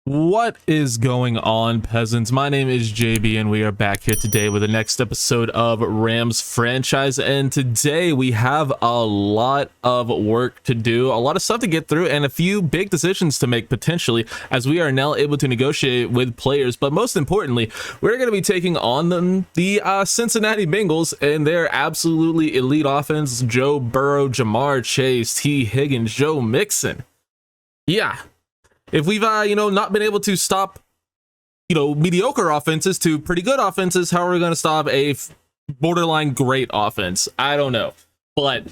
What is going on, peasants? My name is JB, and we are back here today with the next episode of Rams franchise. And today we have a lot of work to do, a lot of stuff to get through, and a few big decisions to make potentially, as we are now able to negotiate with players. But most importantly, we're going to be taking on the Cincinnati Bengals and their absolutely elite offense: Joe Burrow, Jamar Chase, T. Higgins, Joe Mixon. Yeah. If we've, not been able to stop, mediocre offenses to pretty good offenses, how are we going to stop a borderline great offense? I don't know. But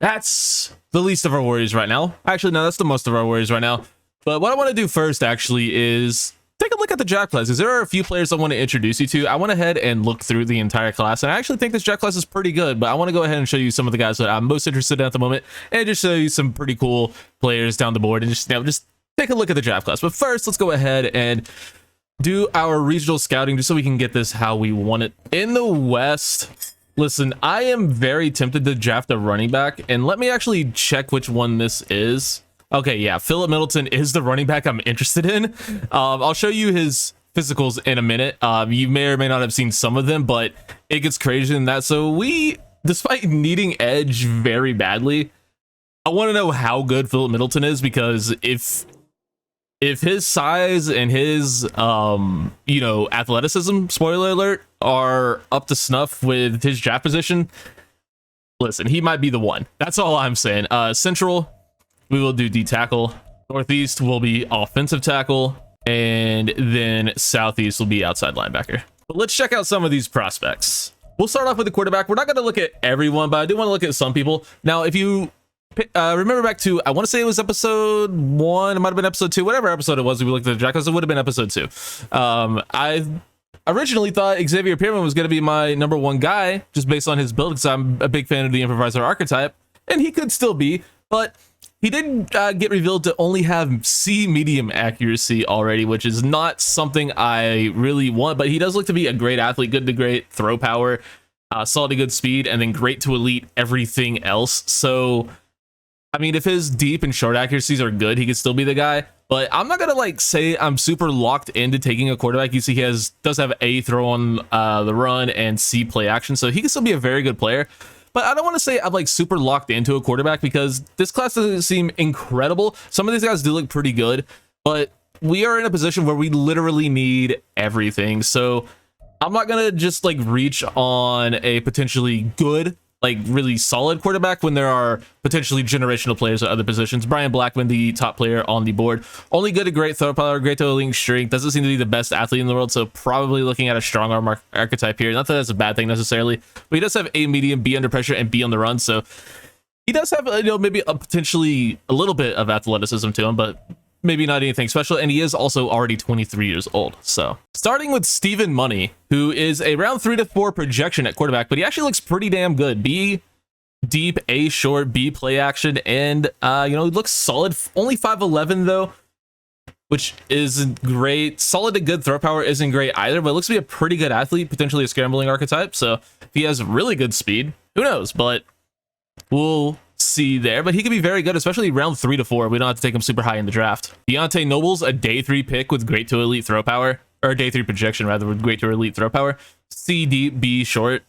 that's the least of our worries right now. Actually, no, that's the most of our worries right now. But what I want to do first, actually, is take a look at the draft classes. There are a few players I want to introduce you to. I went ahead and looked through the entire class, and I actually think this draft class is pretty good, but I want to go ahead and show you some of the guys that I'm most interested in at the moment, and just show you some pretty cool players down the board, and just take a look at the draft class. But first, let's go ahead and do our regional scouting just so we can get this how we want it. In the West, listen, I am very tempted to draft a running back, and let me actually check which one this is. Okay, yeah, Philip Middleton is the running back I'm interested in. I'll show you his physicals in a minute. You may or may not have seen some of them, but it gets crazier than that. So we, despite needing edge very badly, I want to know how good Philip Middleton is, because if his size and his athleticism, spoiler alert, are up to snuff with his draft position, listen, he might be the one. That's all I'm saying. Central, we will do D tackle. Northeast will be offensive tackle, and then Southeast will be outside linebacker. But let's check out some of these prospects. We'll start off with the quarterback. We're not going to look at everyone, but I do want to look at some people. Now, if you remember back to, I want to say it was episode 1, it might have been episode 2, whatever episode it was, we looked at the draft class, it would have been episode 2. I originally thought Xavier Pearman was going to be my number 1 guy, just based on his build, because I'm a big fan of the improviser archetype, and he could still be, but he did get revealed to only have C medium accuracy already, which is not something I really want, but he does look to be a great athlete, good to great throw power, solid to good speed, and then great to elite everything else. So I mean, if his deep and short accuracies are good, he could still be the guy. But I'm not gonna say I'm super locked into taking a quarterback. You see, he does have A, throw on the run, and C, play action, so he can still be a very good player. But I don't want to say I'm super locked into a quarterback, because this class doesn't seem incredible. Some of these guys do look pretty good, but we are in a position where we literally need everything. So I'm not gonna just reach on a potentially good, really solid quarterback when there are potentially generational players at other positions. Brian Blackman, the top player on the board, only good to great throw power, great to elite strength, doesn't seem to be the best athlete in the world, so probably looking at a strong arm archetype here. Not that that's a bad thing necessarily, but he does have A medium, B under pressure, and B on the run, so he does have maybe potentially a little bit of athleticism to him, but maybe not anything special, and he is also already 23 years old. So starting with Stephen Money, who is a round 3 to 4 projection at quarterback, but he actually looks pretty damn good. B deep, A short, B play action, and he looks solid. Only 5'11" though, which isn't great. Solid to good throw power isn't great either, but looks to be a pretty good athlete, potentially a scrambling archetype. So if he has really good speed, who knows? But we'll see there. But he could be very good, especially round 3 to 4. We don't have to take him super high in the draft. Deontay Noble's a day 3 pick with great to elite throw power, or a day 3 projection rather, with great to elite throw power. C deep, B short.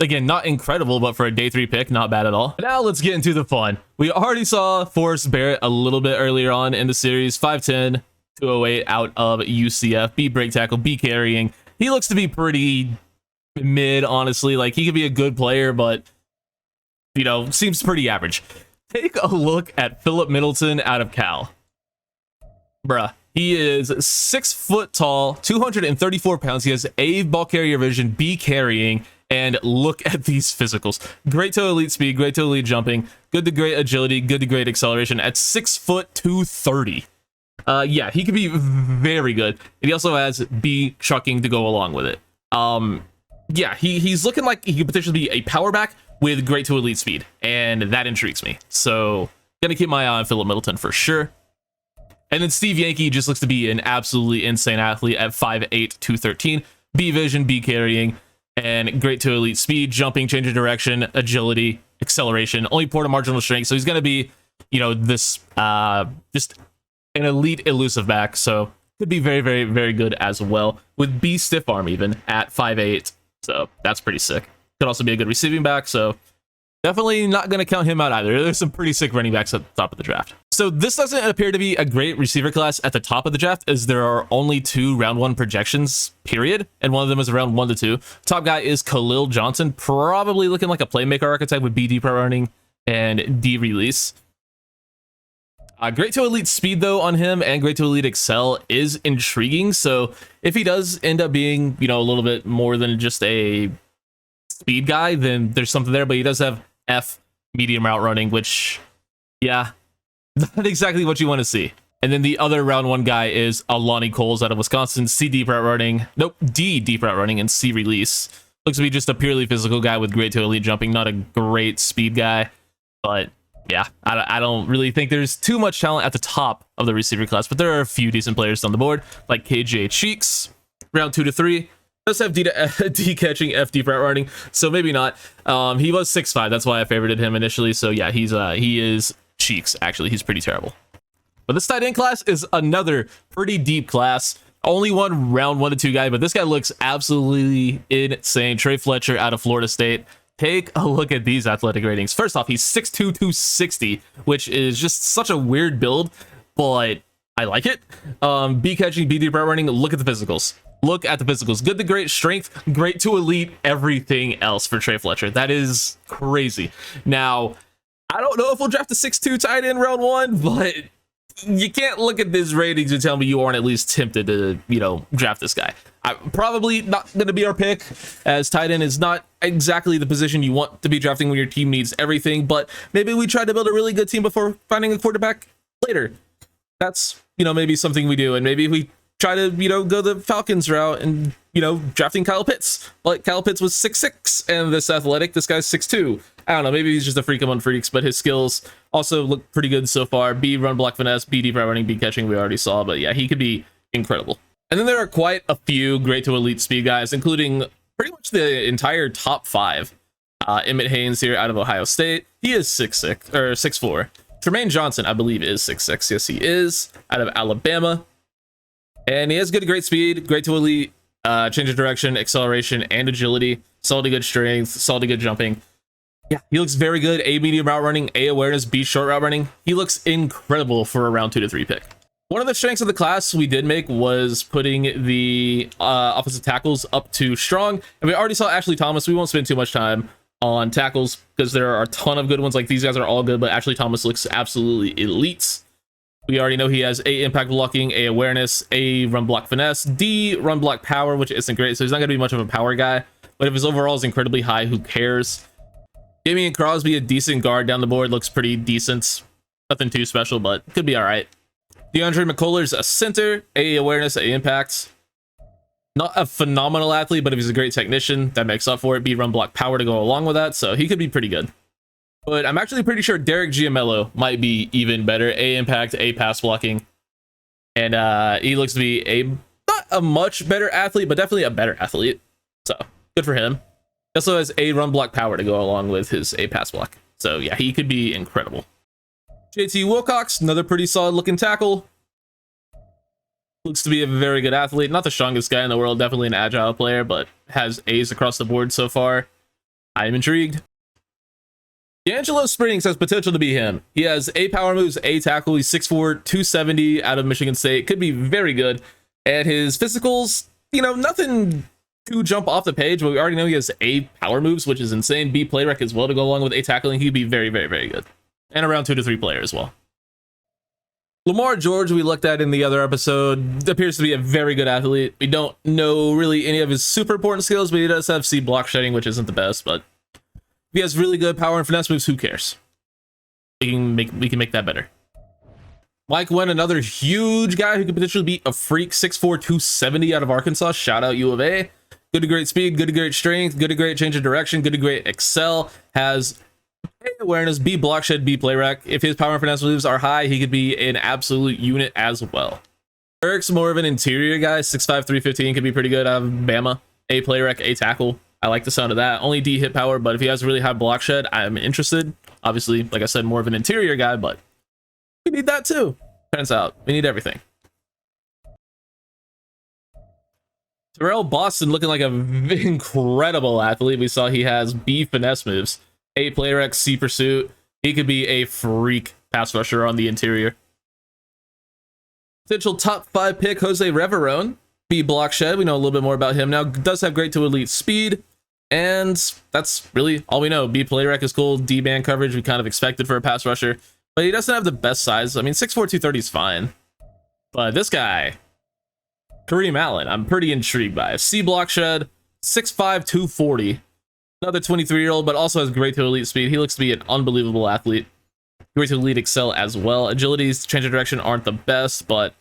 Again, not incredible, but for a day 3 pick, not bad at all. Now let's get into the fun. We already saw Forrest Barrett a little bit earlier on in the series. 5'10", 208 out of UCF. B break tackle, B carrying. He looks to be pretty mid, honestly. He could be a good player, but seems pretty average. Take a look at Philip Middleton out of Cal. Bruh, he is 6 foot tall, 234 pounds. He has A ball carrier vision, B carrying, and look at these physicals. Great to elite speed, great to elite jumping, good to great agility, good to great acceleration at 6 foot 230. Yeah, he could be very good. And he also has B chucking to go along with it. Yeah, he's looking like he could potentially be a power back with great to elite speed, and that intrigues me. So gonna keep my eye on Philip Middleton for sure. And then Steve Yankee just looks to be an absolutely insane athlete at 5'8", 213. B vision, B carrying, and great to elite speed, jumping, change of direction, agility, acceleration, only poor to marginal strength. So he's gonna be, this just an elite elusive back, so could be very, very, very good as well, with B stiff arm even at 5'8", so that's pretty sick. Could also be a good receiving back, so definitely not going to count him out either. There's some pretty sick running backs at the top of the draft. So this doesn't appear to be a great receiver class at the top of the draft, as there are only 2 round 1 projections, period, and one of them is around 1 to 2. Top guy is Khalil Johnson, probably looking like a playmaker archetype with B deep route running and D release. Great to elite speed though on him, and great to elite excel is intriguing. So if he does end up being, you know, a little bit more than just a speed guy, then there's something there. But he does have F medium route running, which, yeah, not exactly what you want to see. And then the other round 1 guy is Alani Coles out of Wisconsin, C deep route running, nope, D deep route running and C release. Looks to be just a purely physical guy with great to elite jumping, not a great speed guy, but yeah, I don't really think there's too much talent at the top of the receiver class, but there are a few decent players on the board, like KJ Cheeks, round 2 to 3. Does have D catching, F deep route running, so maybe not. He was 6'5", that's why I favorited him initially. So yeah, he is Cheeks. Actually, he's pretty terrible. But this tight end class is another pretty deep class. Only one round 1 to 2 guy, but this guy looks absolutely insane. Trey Fletcher out of Florida State. Take a look at these athletic ratings. First off, he's 6'2", 260, which is just such a weird build, but I like it. B catching, B deep route running. Look at the physicals. Look at the physicals. Good to great strength, great to elite everything else for Trey Fletcher. That is crazy. Now, I don't know if we'll draft a 6'2" tight end round 1, but you can't look at these ratings and tell me you aren't at least tempted to, you know, draft this guy. Probably not going to be our pick, as tight end is not exactly the position you want to be drafting when your team needs everything, but maybe we try to build a really good team before finding a quarterback later. That's, you know, maybe something we do, and maybe we try to, you know, go the Falcons route and, you know, drafting Kyle Pitts. Like, Kyle Pitts was 6'6", and this athletic, this guy's 6'2". I don't know, maybe he's just a freak among freaks, but his skills also look pretty good so far. B run block finesse, B deep route running, B catching, we already saw, but yeah, he could be incredible. And then there are quite a few great to elite speed guys, including pretty much the entire top 5. Emmett Haynes here out of Ohio State. He is 6'6", or 6'4". Tremaine Johnson, I believe, is 6'6". Yes, he is, out of Alabama. And he has good, great speed, great to elite, change of direction, acceleration, and agility. Solid to good strength, solid to good jumping. Yeah, he looks very good. A medium route running, A awareness, B short route running. He looks incredible for a round 2 to 3 pick. One of the strengths of the class we did make was putting the offensive tackles up to strong. And we already saw Ashley Thomas. We won't spend too much time on tackles because there are a ton of good ones. Like, these guys are all good, but Ashley Thomas looks absolutely elite. We already know he has A impact blocking, A awareness, A run block finesse, D run block power, which isn't great. So he's not going to be much of a power guy. But if his overall is incredibly high, who cares? Damian Crosby, a decent guard down the board, looks pretty decent. Nothing too special, but could be all right. DeAndre McCullers, a center, A awareness, A impact. Not a phenomenal athlete, but if he's a great technician, that makes up for it. B run block power to go along with that, so he could be pretty good. But I'm actually pretty sure Derek Giamello might be even better. A impact, A pass blocking. And he looks to be not a much better athlete, but definitely a better athlete. So good for him. He also has A run block power to go along with his A pass block. So yeah, he could be incredible. JT Wilcox, another pretty solid looking tackle. Looks to be a very good athlete. Not the strongest guy in the world, definitely an agile player, but has A's across the board so far. I am intrigued. D'Angelo Springs has potential to be him. He has A power moves, A tackle. He's 6'4", 270 out of Michigan State. Could be very good. And his physicals, you know, nothing to jump off the page, but we already know he has A power moves, which is insane. B play rec as well to go along with A tackling. He'd be very, very, very good. And around 2 to 3 player as well. Lamar George, we looked at in the other episode, appears to be a very good athlete. We don't know really any of his super important skills, but he does have C block shedding, which isn't the best, but if he has really good power and finesse moves, who cares? We can make that better. Mike Wen, another huge guy who could potentially be a freak, 6'4", 270 out of Arkansas. Shout out U of A. Good to great speed, good to great strength, good to great change of direction, good to great excel. Has A awareness, B block shed, B play rec. If his power and finesse moves are high, he could be an absolute unit as well. Eric's more of an interior guy, 6'5", 315, could be pretty good out of Bama. A play rec, A tackle. I like the sound of that. Only D hit power, but if he has really high block shed, I'm interested. Obviously, like I said, more of an interior guy, but we need that too. Turns out we need everything. Terrell Boston looking like an incredible athlete. We saw he has B finesse moves, A player X, C pursuit. He could be a freak pass rusher on the interior. Potential top 5 pick, Jose Reveron. B block shed. We know a little bit more about him now. Does have great to elite speed. And that's really all we know. B play rec is cool. D band coverage we kind of expected for a pass rusher. But he doesn't have the best size. I mean, 6'4", 230 is fine. But this guy, Kareem Allen, I'm pretty intrigued by. C block shed, 6'5", 240. Another 23-year-old, but also has great to elite speed. He looks to be an unbelievable athlete. Great to elite excel as well. Agilities, change of direction aren't the best, but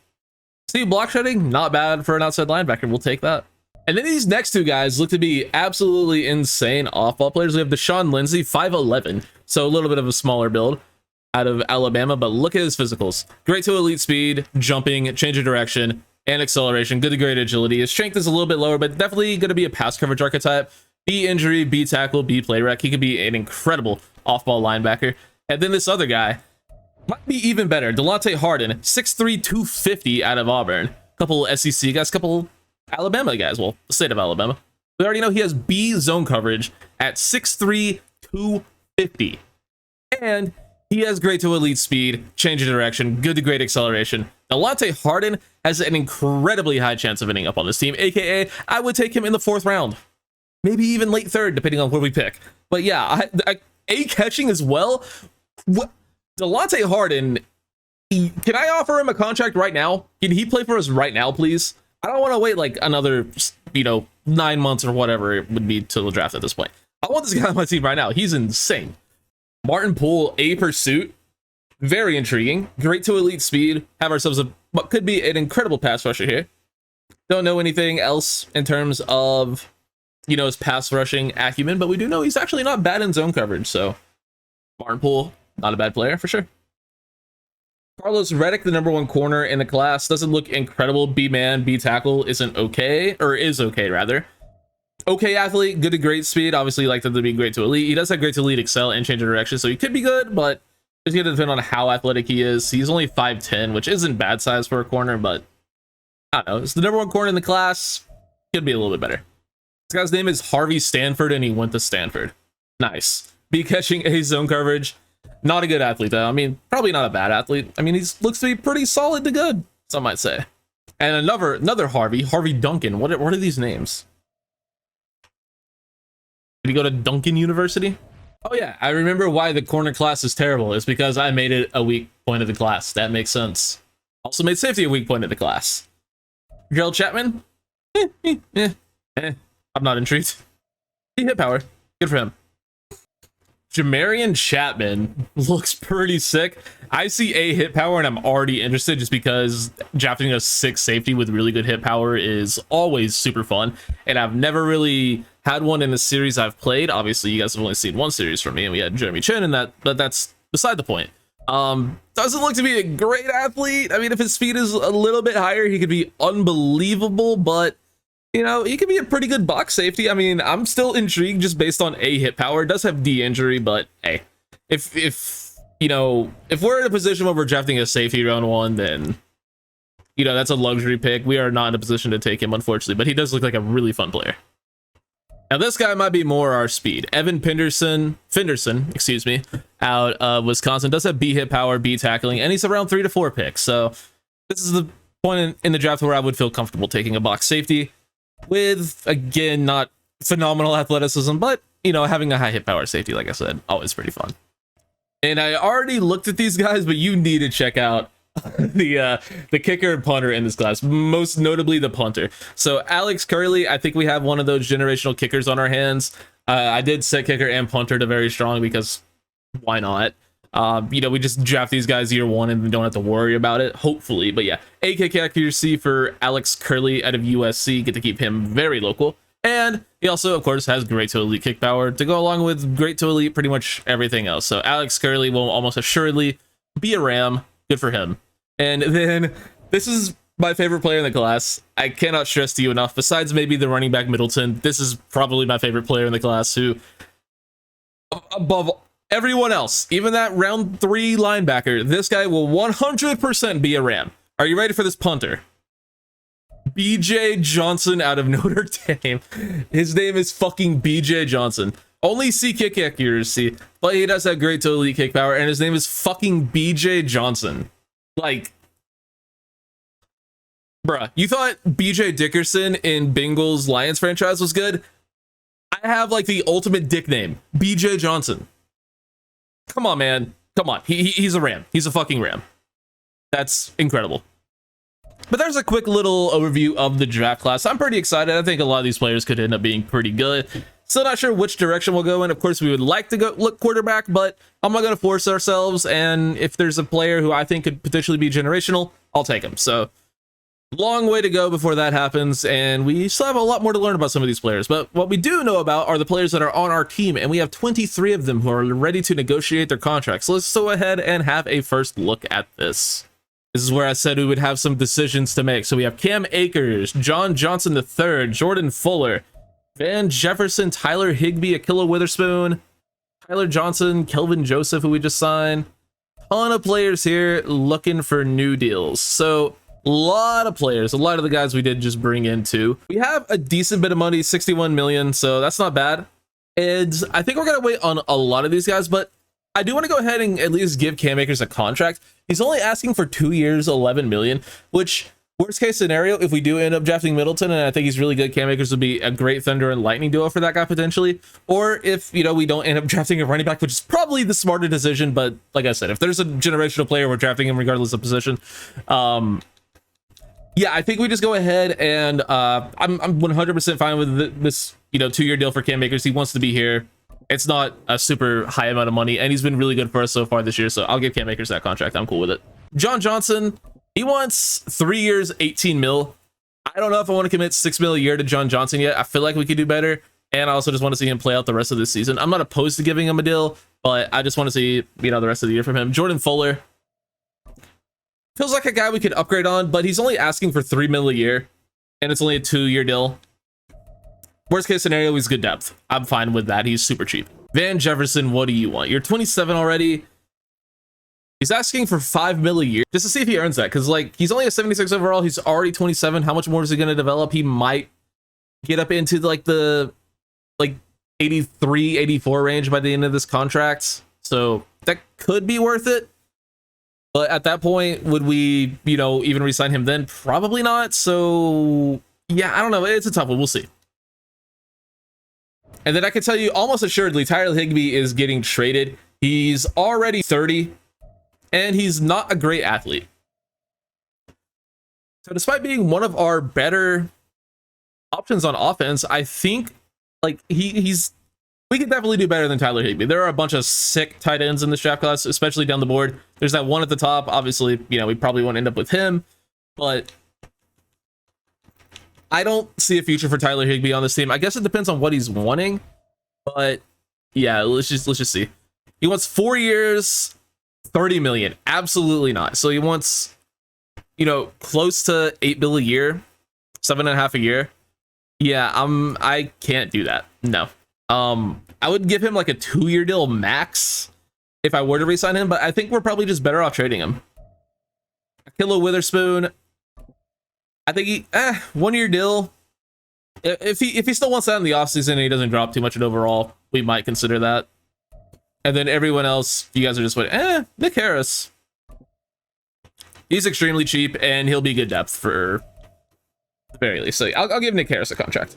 C block shedding, not bad for an outside linebacker. We'll take that. And then these next two guys look to be absolutely insane off-ball players. We have Deshaun Lindsay, 5'11", so a little bit of a smaller build out of Alabama, but look at his physicals. Great to elite speed, jumping, change of direction, and acceleration. Good to great agility. His strength is a little bit lower, but definitely going to be a pass coverage archetype. B injury, B tackle, B play rec. He could be an incredible off-ball linebacker. And then this other guy might be even better. Delonte Harden, 6'3", 250 out of Auburn. Couple SEC guys, couple Alabama guys. Well, the state of Alabama. We already know he has B zone coverage at 6'3", 250. And he has great to elite speed, change of direction, good to great acceleration. Delonte Harden has an incredibly high chance of ending up on this team, aka I would take him in the 4th round. Maybe even late 3rd, depending on where we pick. But yeah, A catching as well. What? Delonte Harden, can I offer him a contract right now? Can he play for us right now, please? I don't want to wait like another, 9 months or whatever it would be till the draft at this point. I want this guy on my team right now. He's insane. Martin Poole, A pursuit. Very intriguing. Great to elite speed. Have ourselves what could be an incredible pass rusher here. Don't know anything else in terms of, his pass rushing acumen, but we do know he's actually not bad in zone coverage. So Martin Poole, not a bad player for sure. Carlos Reddick, the #1 corner in the class, doesn't look incredible. B man, B tackle isn't okay, or is okay rather. Okay athlete, good to great speed. Obviously, like them to be great to elite. He does have great to elite excel and change of direction, so he could be good, but it's going to depend on how athletic he is. He's only 5'10", which isn't bad size for a corner, but I don't know. It's the #1 corner in the class. Could be a little bit better. This guy's name is Harvey Stanford, and he went to Stanford. Nice. B catching, A zone coverage. Not a good athlete, though. I mean, probably not a bad athlete. I mean, he looks to be pretty solid to good, some might say. And another Harvey Duncan. What are these names? Did he go to Duncan University? Oh yeah, I remember why the corner class is terrible. It's because I made it a weak point of the class. That makes sense. Also made safety a weak point of the class. Gerald Chapman? I'm not intrigued. He hit power. Good for him. Jamarian Chapman looks pretty sick. I see A hit power and I'm already interested just because drafting a 6 safety with really good hit power is always super fun. And I've never really had one in the series I've played. Obviously, you guys have only seen one series from me, and we had Jeremy Chin in that, but that's beside the point. Doesn't look to be a great athlete. I mean, if his speed is a little bit higher, he could be unbelievable, but he could be a pretty good box safety. I mean, I'm still intrigued just based on A hit power. It does have D injury, but hey, if we're in a position where we're drafting a safety round 1, then that's a luxury pick. We are not in a position to take him, unfortunately, but he does look like a really fun player. Now this guy might be more our speed. Evan Fenderson, out of Wisconsin, does have B hit power, B tackling, and he's around 3 to 4 picks. So this is the point in the draft where I would feel comfortable taking a box safety with, again, not phenomenal athleticism, but having a high hit power safety, like I said, always pretty fun. And I already looked at these guys, but you need to check out the kicker and punter in this class, most notably the punter. So Alex Curley, I think we have one of those generational kickers on our hands. I did set kicker and punter to very strong because why not? We just draft these guys year 1 and we don't have to worry about it, hopefully. But yeah, A kick accuracy for Alex Curley out of USC. Get to keep him very local. And he also, of course, has great to elite kick power to go along with great to elite pretty much everything else. So Alex Curley will almost assuredly be a Ram. Good for him. And then this is my favorite player in the class. I cannot stress to you enough. Besides maybe the running back Middleton, this is probably my favorite player in the class who, above everyone else, even that round 3 linebacker, this guy will 100% be a Ram. Are you ready for this punter? BJ Johnson out of Notre Dame. His name is fucking BJ Johnson. Only C kick accuracy, but he does have great total elite kick power, and his name is fucking BJ Johnson. Like, bruh, you thought BJ Dickerson in Bengals Lions franchise was good? I have like the ultimate dick name, BJ Johnson. Come on, man. Come on. He's a Ram. He's a fucking Ram. That's incredible. But there's a quick little overview of the draft class. I'm pretty excited. I think a lot of these players could end up being pretty good. Still not sure which direction we'll go in. Of course, we would like to go look quarterback, but I'm not going to force ourselves. And if there's a player who I think could potentially be generational, I'll take him. So long way to go before that happens. And we still have a lot more to learn about some of these players. But what we do know about are the players that are on our team. And we have 23 of them who are ready to negotiate their contracts. So let's go ahead and have a first look at this. This is where I said we would have some decisions to make. So we have Cam Akers, John Johnson III, Jordan Fuller, Van Jefferson, Tyler Higbee, Akilla Witherspoon, Tyler Johnson, Kelvin Joseph, who we just signed. Ton of players here looking for new deals. So a lot of players, a lot of the guys we did just bring in too. We have a decent bit of money, 61 million, so that's not bad. And I think we're going to wait on a lot of these guys, but I do want to go ahead and at least give Cam Akers a contract. He's only asking for 2 years, 11 million, which worst case scenario, if we do end up drafting Middleton, and I think he's really good, Cam Akers would be a great Thunder and Lightning duo for that guy potentially. Or if, you know, we don't end up drafting a running back, which is probably the smarter decision. But like I said, if there's a generational player, we're drafting him regardless of position. Yeah, I think we just go ahead and I'm 100% fine with this, you know, 2-year deal for Cam Akers. He wants to be here. It's not a super high amount of money, and he's been really good for us so far this year, so I'll give Cam Akers that contract. I'm cool with it. John Johnson, he wants 3 years, 18 mil. I don't know if I want to commit 6 mil a year to John Johnson yet. I feel like we could do better, and I also just want to see him play out the rest of this season. I'm not opposed to giving him a deal, but I just want to see, you know, the rest of the year from him. Jordan Fuller feels like a guy we could upgrade on, but he's only asking for 3 mil a year, and it's only a 2-year deal. Worst case scenario, he's good depth. I'm fine with that. He's super cheap. Van Jefferson, what do you want? You're 27 already. He's asking for 5 mil a year just to see if he earns that. Because, like, he's only a 76 overall. He's already 27. How much more is he going to develop? He might get up into, like, the, 83, 84 range by the end of this contract. So that could be worth it. But at that point, would we, you know, even re-sign him then? Probably not. So, yeah, I don't know. It's a tough one. We'll see. And then I can tell you almost assuredly, Tyler Higbee is getting traded. He's already 30, and he's not a great athlete. So despite being one of our better options on offense, I think like we can definitely do better than Tyler Higbee. There are a bunch of sick tight ends in this draft class, especially down the board. There's that one at the top. Obviously, you know, we probably won't end up with him, but I don't see a future for Tyler Higbee on this team. I guess it depends on what he's wanting, but yeah, let's just see. He wants 4 years, 30 million. Absolutely not. So he wants, you know, close to 8 bill a year, 7.5 a year. Yeah, I can't do that. No. I would give him like a 2-year deal max if I were to re-sign him, but I think we're probably just better off trading him. Akilla Witherspoon, I think he 1-year deal. If he still wants that in the offseason and he doesn't drop too much in overall, we might consider that. And then everyone else, you guys are just like, Nick Harris. He's extremely cheap and he'll be good depth for the very least. So I'll give Nick Harris a contract.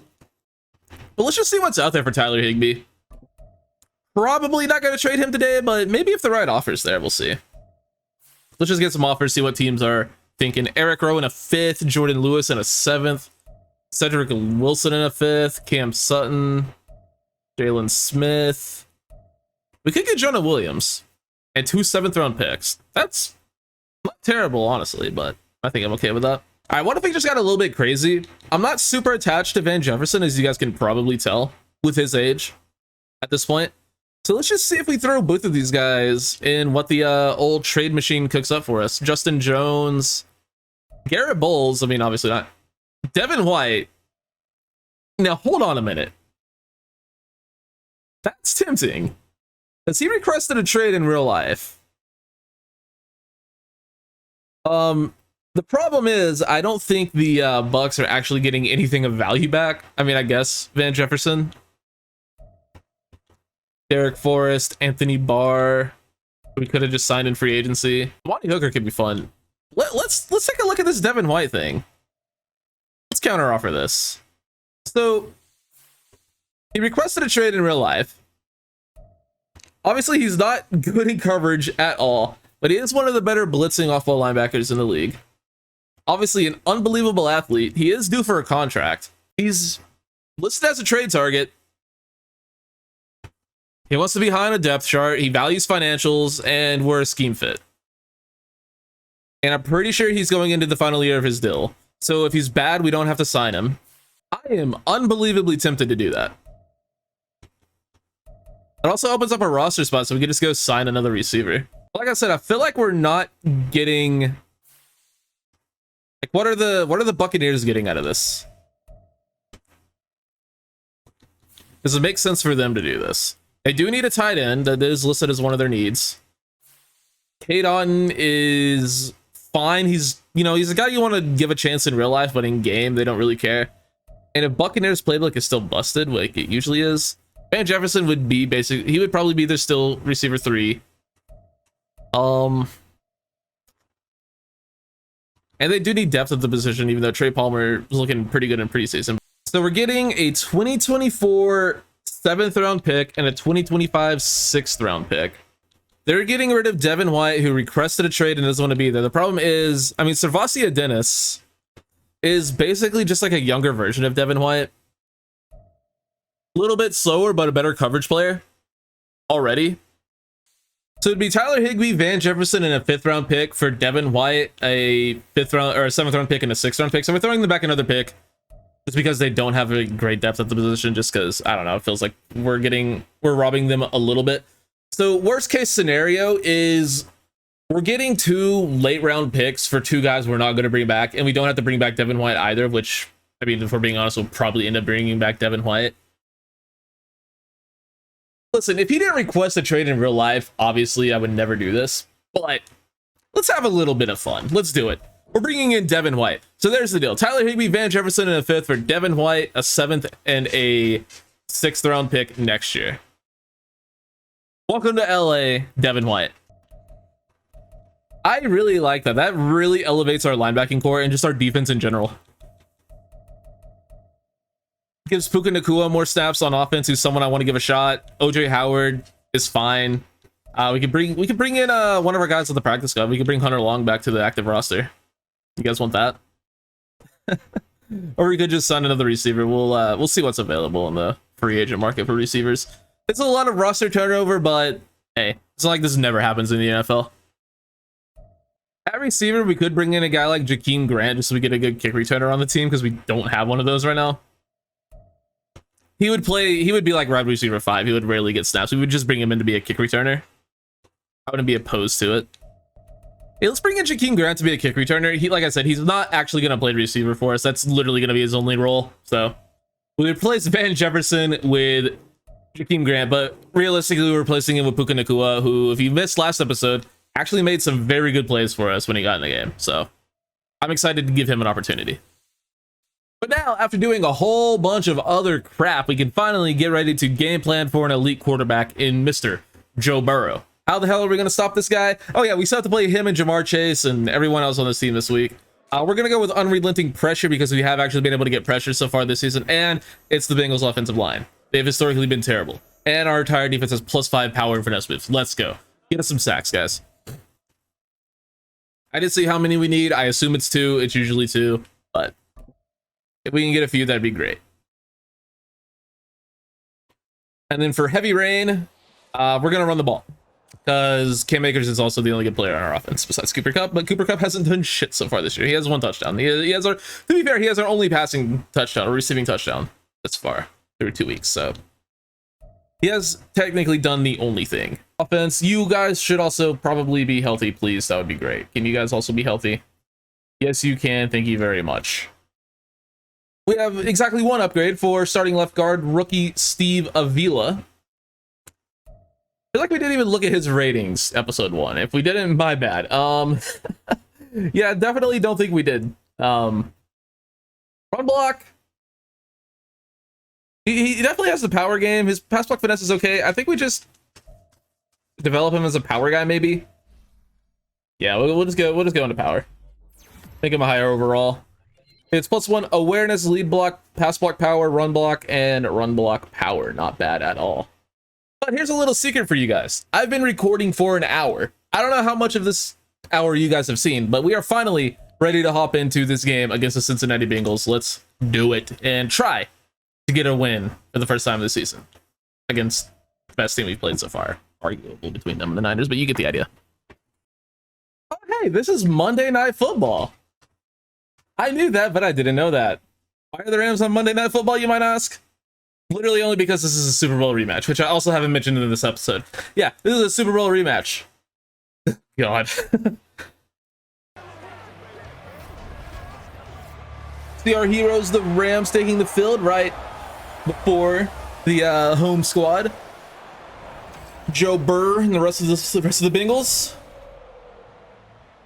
But let's just see what's out there for Tyler Higbee. Probably not going to trade him today, but maybe if the right offer's there, we'll see. Let's just get some offers, see what teams are thinking. Eric Rowe in a 5th, Jordan Lewis in a 7th, Cedric Wilson in a 5th, Cam Sutton, Jalen Smith. We could get Jonah Williams and 2 7th-round picks. That's not terrible, honestly, but I think I'm okay with that. All right, what if we just got a little bit crazy? I'm not super attached to Van Jefferson, as you guys can probably tell with his age at this point. So let's just see if we throw both of these guys in what the old trade machine cooks up for us. Justin Jones, Garrett Bowles. I mean, obviously not. Devin White. Now, hold on a minute. That's tempting. Has he requested a trade in real life? The problem is I don't think the Bucks are actually getting anything of value back. I mean, I guess Van Jefferson, Derek Forrest, Anthony Barr. We could have just signed in free agency. Monty Hooker could be fun. Let's take a look at this Devin White thing. Let's counteroffer this. So he requested a trade in real life. Obviously, he's not good in coverage at all, but he is one of the better blitzing off-ball linebackers in the league. Obviously, an unbelievable athlete. He is due for a contract. He's listed as a trade target. He wants to be high on a depth chart. He values financials, and we're a scheme fit. And I'm pretty sure he's going into the final year of his deal. So if he's bad, we don't have to sign him. I am unbelievably tempted to do that. It also opens up a roster spot, so we can just go sign another receiver. Like I said, I feel like we're not getting... Like, what are the Buccaneers getting out of this? Does it make sense for them to do this? They do need a tight end. That is listed as one of their needs. Cade Otton is fine. He's a guy you want to give a chance in real life, but in game, they don't really care. And if Buccaneers playbook is still busted, like it usually is, Van Jefferson would be basically, he would probably be their still receiver 3. And they do need depth at the position, even though Trey Palmer was looking pretty good in preseason. So we're getting a 2024 7th round pick and a 2025 6th round pick. They're getting rid of Devin White, who requested a trade and doesn't want to be there. The problem is, I mean, Servasia Dennis is basically just like a younger version of Devin White. A little bit slower, but a better coverage player already. So it'd be Tyler Higbee, Van Jefferson, and a 5th round pick for Devin White, a 5th round or a 7th round pick and a 6th round pick. So we're throwing them back another pick just because they don't have a great depth at the position, just because, I don't know, it feels like we're robbing them a little bit. So worst case scenario is we're getting 2 late round picks for 2 guys we're not going to bring back, and we don't have to bring back Devin White either, which, I mean, if we're being honest, we'll probably end up bringing back Devin White. Listen, if he didn't request a trade in real life, obviously I would never do this, but let's have a little bit of fun. Let's do it. We're bringing in Devin White. So there's the deal. Tyler Higbee, Van Jefferson, and a 5th for Devin White, a 7th and a 6th round pick next year. Welcome to LA, Devin White. I really like that. That really elevates our linebacking core and just our defense in general. Gives Puka Nacua more snaps on offense, who's someone I want to give a shot. OJ Howard is fine. We could bring in one of our guys to the practice squad. We could bring Hunter Long back to the active roster. You guys want that? Or we could just sign another receiver. We'll see what's available in the free agent market for receivers. It's a lot of roster turnover, but hey, it's not like this never happens in the NFL. At receiver, we could bring in a guy like Jakeem Grant just so we get a good kick returner on the team, because we don't have one of those right now. He would be like wide receiver 5. He would rarely get snaps. We would just bring him in to be a kick returner. I wouldn't be opposed to it. Hey, let's bring in Jakeem Grant to be a kick returner. He, like I said, he's not actually going to play receiver for us. That's literally going to be his only role. So we replace Van Jefferson with Jakeem Grant, but realistically, we're replacing him with Puka Nacua, who, if you missed last episode, actually made some very good plays for us when he got in the game. So I'm excited to give him an opportunity. But now, after doing a whole bunch of other crap, we can finally get ready to game plan for an elite quarterback in Mr. Joe Burrow. How the hell are we going to stop this guy? Oh yeah, we still have to play him and Jamar Chase and everyone else on this team this week. We're going to go with unrelenting pressure because we have actually been able to get pressure so far this season, and it's the Bengals offensive line. They've historically been terrible. And our entire defense has +5 power and finesse moves. Let's go. Get us some sacks, guys. I didn't see how many we need. I assume it's 2. It's usually 2, but if we can get a few, that'd be great. And then for heavy rain, we're going to run the ball, because Cam Akers is also the only good player on our offense besides Cooper Kupp, but Cooper Kupp hasn't done shit so far this year. He has 1 touchdown. He has our, to be fair, he has our only passing touchdown or receiving touchdown this far through 2 weeks. So he has technically done the only thing. Offense, you guys should also probably be healthy, please. That would be great. Can you guys also be healthy? Yes, you can. Thank you very much. We have exactly 1 upgrade for starting left guard rookie Steve Avila. feel like we didn't even look at his ratings, episode 1. If we didn't, my bad. Yeah, definitely don't think we did. Run block. He definitely has the power game. His pass block finesse is okay. I think we just develop him as a power guy, maybe. Yeah, we'll just go into power. Make him a higher overall. It's +1 awareness, lead block, pass block power, run block, and run block power. Not bad at all. But here's a little secret for you guys. I've been recording for an hour. I don't know how much of this hour you guys have seen, but we are finally ready to hop into this game against the Cincinnati Bengals. Let's do it and try to get a win for the first time of the season against the best team we've played so far. Arguable between them and the Niners, but you get the idea. Oh, hey, this is Monday Night Football. I knew that, but I didn't know that. Why are the Rams on Monday Night Football, you might ask? Literally only because this is a Super Bowl rematch, which I also haven't mentioned in this episode. Yeah, this is a Super Bowl rematch. God. See our heroes, the Rams, taking the field right before the home squad. Joe Burrow and the rest of the Bengals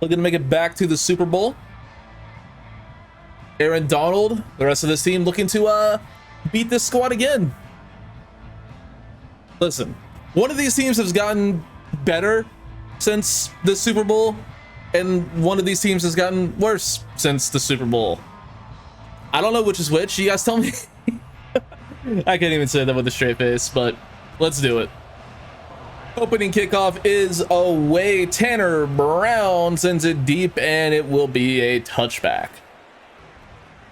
looking to make it back to the Super Bowl. Aaron Donald, the rest of this team looking to beat this squad again. Listen, one of these teams has gotten better since the Super Bowl, and one of these teams has gotten worse since the Super Bowl. I don't know which is which. You guys tell me. I can't even say that with a straight face, but let's do it. Opening kickoff is away. Tanner Brown sends it deep, and it will be a touchback.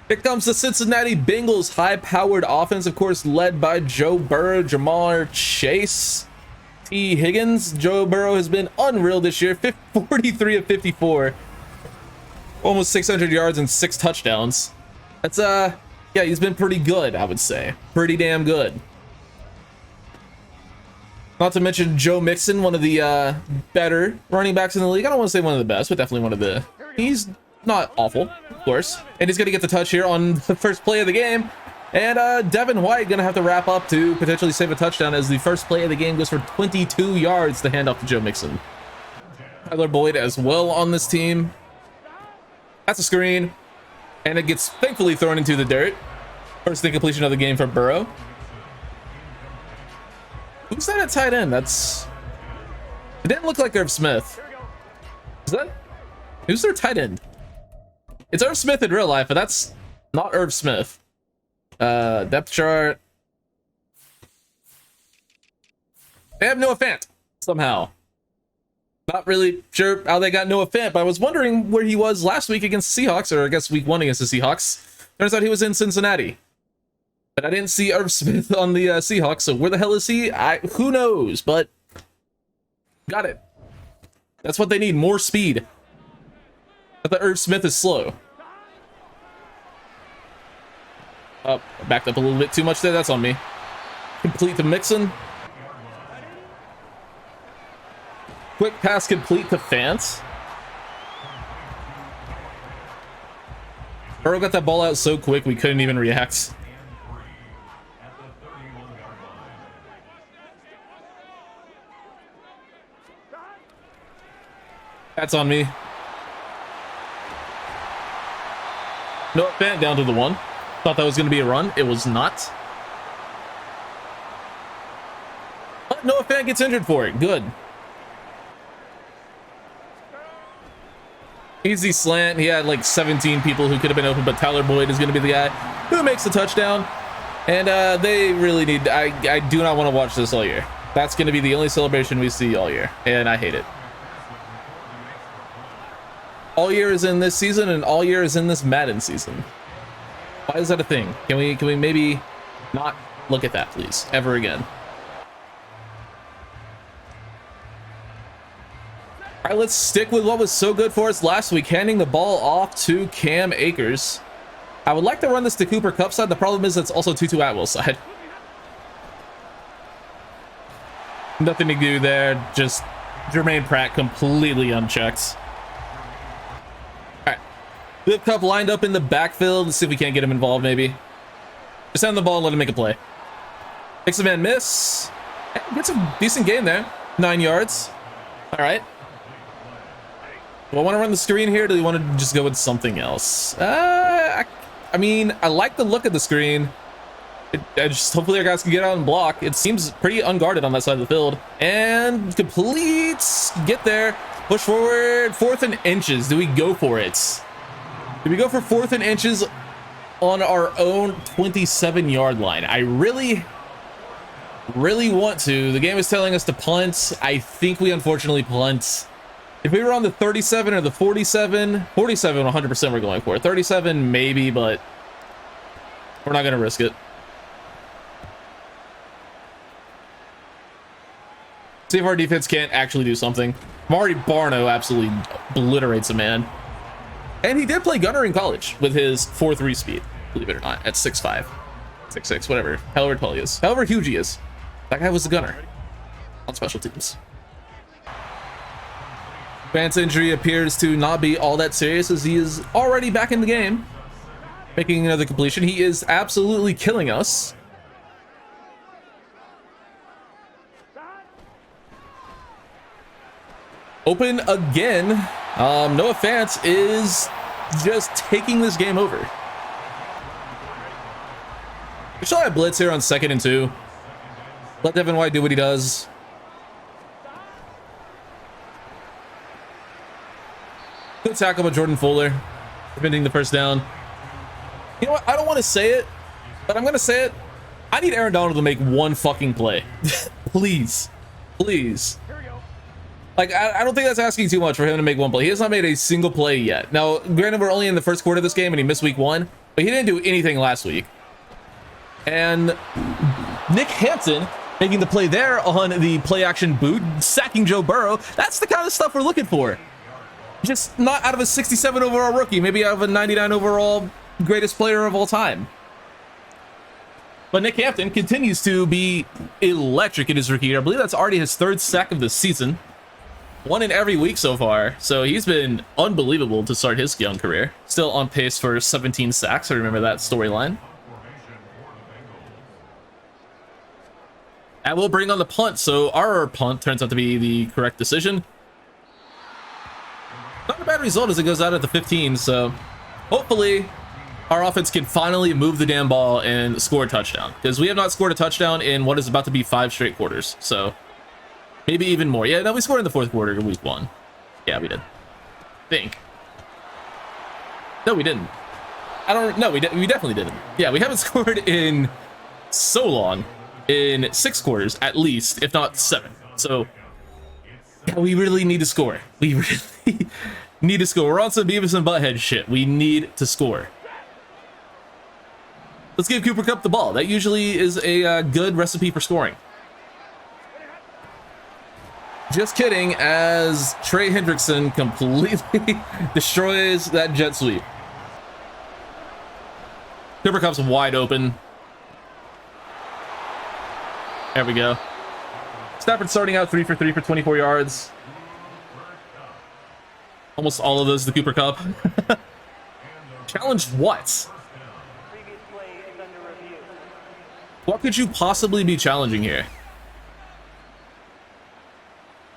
Here comes the Cincinnati Bengals high-powered offense, of course, led by Joe Burrow, Jamar Chase, T. Higgins. Joe Burrow has been unreal this year, 43 of 54, almost 600 yards and 6 touchdowns. That's yeah, he's been pretty good, I would say. Pretty damn good. Not to mention Joe Mixon, one of the better running backs in the league. I don't want to say one of the best, but definitely one of the... He's not awful, of course. And he's going to get the touch here on the first play of the game. And Devin White going to have to wrap up to potentially save a touchdown as the first play of the game goes for 22 yards to hand off to Joe Mixon. Tyler Boyd as well on this team. That's a screen. And it gets thankfully thrown into the dirt. First incompletion of the game for Burrow. Who's that at tight end? It didn't look like Irv Smith. Who's their tight end? It's Irv Smith in real life, but that's not Irv Smith. Depth chart. They have Noah Fant somehow. Not really sure how they got Noah Fant, but I was wondering where he was last week against the Seahawks, or I guess week 1 against the Seahawks. Turns out he was in Cincinnati. But I didn't see Irv Smith on the Seahawks, so where the hell is he? Who knows, but got it. That's what they need, more speed. I thought Irv Smith is slow. Oh, backed up a little bit too much there. That's on me. Complete to Mixon. Quick pass complete to Fant. Burrow got that ball out so quick we couldn't even react. That's on me. Noah Fant down to the 1. Thought that was going to be a run. It was not. But Noah Fant gets injured for it. Good. Easy slant. He had like 17 people who could have been open, but Tyler Boyd is going to be the guy who makes the touchdown. And they really need... I do not want to watch this all year. That's going to be the only celebration we see all year, and I hate it. All year is in this season, and all year is in this Madden season. Why is that a thing? Can we maybe not look at that, please, ever again? All right, let's stick with what was so good for us last week, handing the ball off to Cam Akers. I would like to run this to Cooper Kupp side. The problem is it's also Tutu Atwell's side. Nothing to do there. Just Jermaine Pratt completely unchecked. We have Kupp lined up in the backfield. Let's see if we can't get him involved, maybe. Just hand the ball and let him make a play. Makes a man miss. Gets a decent gain there. 9 yards. All right. Do I want to run the screen here? Or do you want to just go with something else? I mean, I like the look of the screen. I just hopefully our guys can get out and block. It seems pretty unguarded on that side of the field. And completes. Get there. Push forward. 4th and inches. Do we go for it? Do we go for 4th and inches on our own 27-yard line? I really want to. The game is telling us to punt. I think we unfortunately punt. If we were on the 37 or the 47, 100% we're going for it. 37 maybe, but we're not going to risk it. See if our defense can't actually do something. Marty Barno absolutely obliterates a man. And he did play gunner in college with his 4.3 speed, believe it or not, at 6'5", 6'6", whatever, however tall he is, however huge he is. That guy was a gunner on special teams. Vance injury appears to not be all that serious as he is already back in the game, making another completion. He is absolutely killing us. Open again. Noah Fant is just taking this game over. We still have blitz here on 2nd and 2. Let Devin White do what he does. Good tackle by Jordan Fuller, preventing the first down. You know what? I don't want to say it, but I'm going to say it. I need Aaron Donald to make one fucking play. Please. Please. Like, I don't think that's asking too much for him to make one play. He has not made a single play yet. Now, granted, we're only in the first quarter of this game and he missed week 1, but he didn't do anything last week. And Nick Hampton making the play there on the play action boot, sacking Joe Burrow. That's the kind of stuff we're looking for. Just not out of a 67 overall rookie, maybe out of a 99 overall greatest player of all time. But Nick Hampton continues to be electric in his rookie year. I believe that's already his 3rd sack of the season. 1 in every week so far. So he's been unbelievable to start his young career. Still on pace for 17 sacks. I remember that storyline. And we'll bring on the punt. So our punt turns out to be the correct decision. Not a bad result as it goes out at the 15. So hopefully our offense can finally move the damn ball and score a touchdown. Because we have not scored a touchdown in what is about to be 5 straight quarters. So maybe even more. Yeah, no, we scored in the 4th quarter of week 1. Yeah, we did. Think. No, we didn't. I don't know. We definitely didn't. Yeah, we haven't scored in so long. In 6 quarters, at least, if not 7. So, yeah, we really need to score. We really need to score. We're on some Beavis and Butthead shit. We need to score. Let's give Cooper Kupp the ball. That usually is a good recipe for scoring. Just kidding, as Trey Hendrickson completely destroys that jet sweep. Cooper Kupp's wide open. There we go. Stafford starting out 3 for 3 for 24 yards. Almost all of those the Cooper Kupp. Challenge what? What could you possibly be challenging here?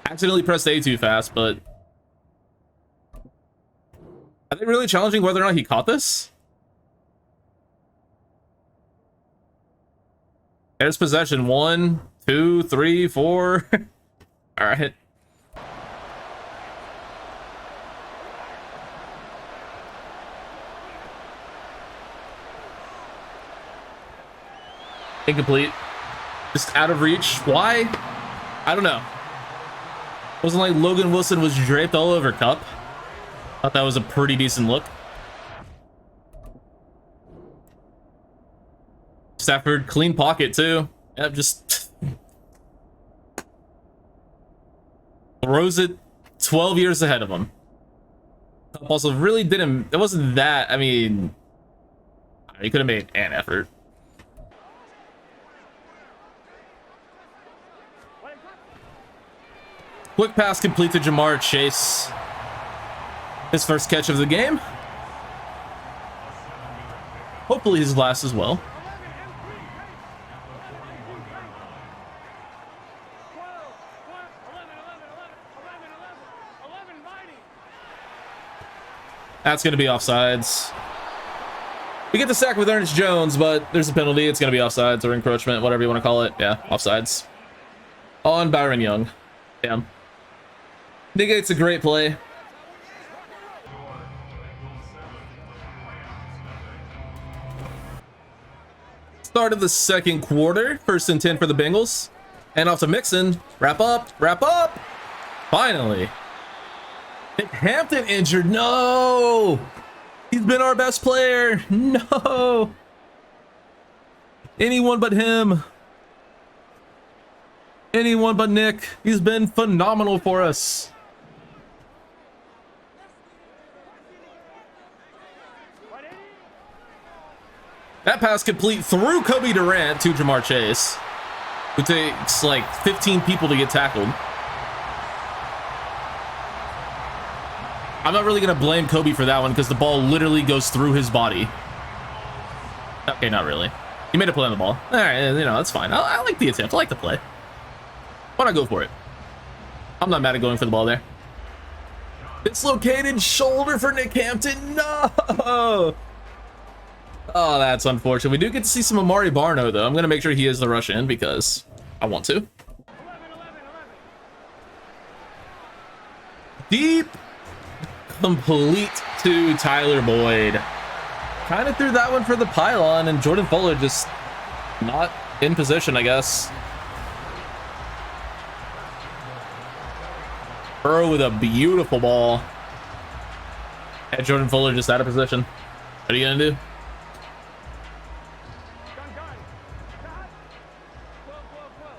Accidentally pressed A too fast, but are they really challenging whether or not he caught this? There's possession. 1, 2, 3, 4. All right. Incomplete. Just out of reach. Why? I don't know. Wasn't like Logan Wilson was draped all over Kupp. Thought that was a pretty decent look. Stafford, clean pocket too. Yep, just throws it 12 years ahead of him. Also, really didn't. It wasn't that. I mean, he could have made an effort. Quick pass complete to Jamar Chase. His first catch of the game. Hopefully his last as well. That's going to be offsides. We get the sack with Ernest Jones, but there's a penalty. It's going to be offsides or encroachment, whatever you want to call it. Yeah, offsides. On Byron Young. Damn. Negates a great play. Start of the second quarter. 1st and 10 for the Bengals. And off to Mixon. Wrap up. Wrap up. Finally. Hampton injured. No. He's been our best player. No. Anyone but him. Anyone but Nick. He's been phenomenal for us. That pass complete through Kobe Durant to Jamar Chase, who takes like 15 people to get tackled. I'm not really going to blame Kobe for that one because the ball literally goes through his body. Okay, not really. He made a play on the ball. All right, you know, that's fine. I like the attempt. I like the play. Why not go for it? I'm not mad at going for the ball there. Dislocated shoulder for Nick Hampton. No! Oh, that's unfortunate. We do get to see some Amari Barno, though. I'm going to make sure he is the rush in because I want to. Deep. Complete to Tyler Boyd. Kind of threw that one for the pylon, and Jordan Fuller just not in position, I guess. Burrow with a beautiful ball. And Jordan Fuller just out of position. What are you going to do?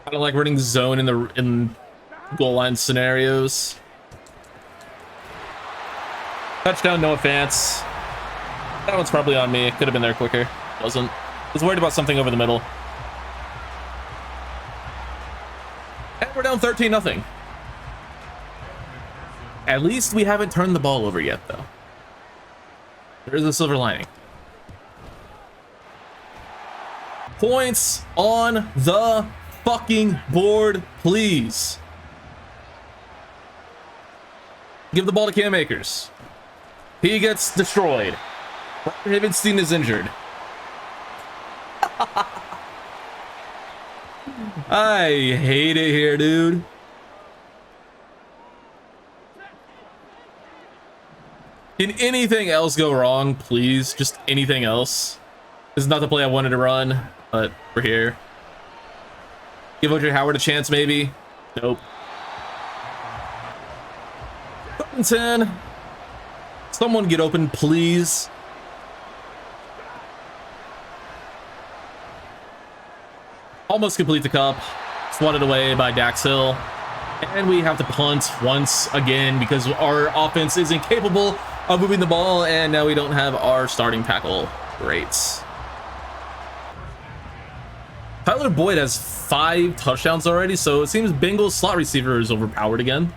I don't like running zone in goal line scenarios. Touchdown, no advance. That one's probably on me. Could have been there quicker. Wasn't. I was worried about something over the middle. And we're down 13-0. At least we haven't turned the ball over yet, though. There is a silver lining. Points on the fucking board, please. Give the ball to Cam Akers. He gets destroyed. Havenstein is injured. I hate it here, dude. Can anything else go wrong, please? Just anything else. This is not the play I wanted to run, but we're here. Give OJ Howard a chance, maybe. Nope. 10. Someone get open, please. Almost complete the cup. Swatted away by Dax Hill. And we have to punt once again because our offense is incapable of moving the ball, and now we don't have our starting tackle. Great. Tyler Boyd has 5 touchdowns already, so it seems Bengals slot receiver is overpowered again.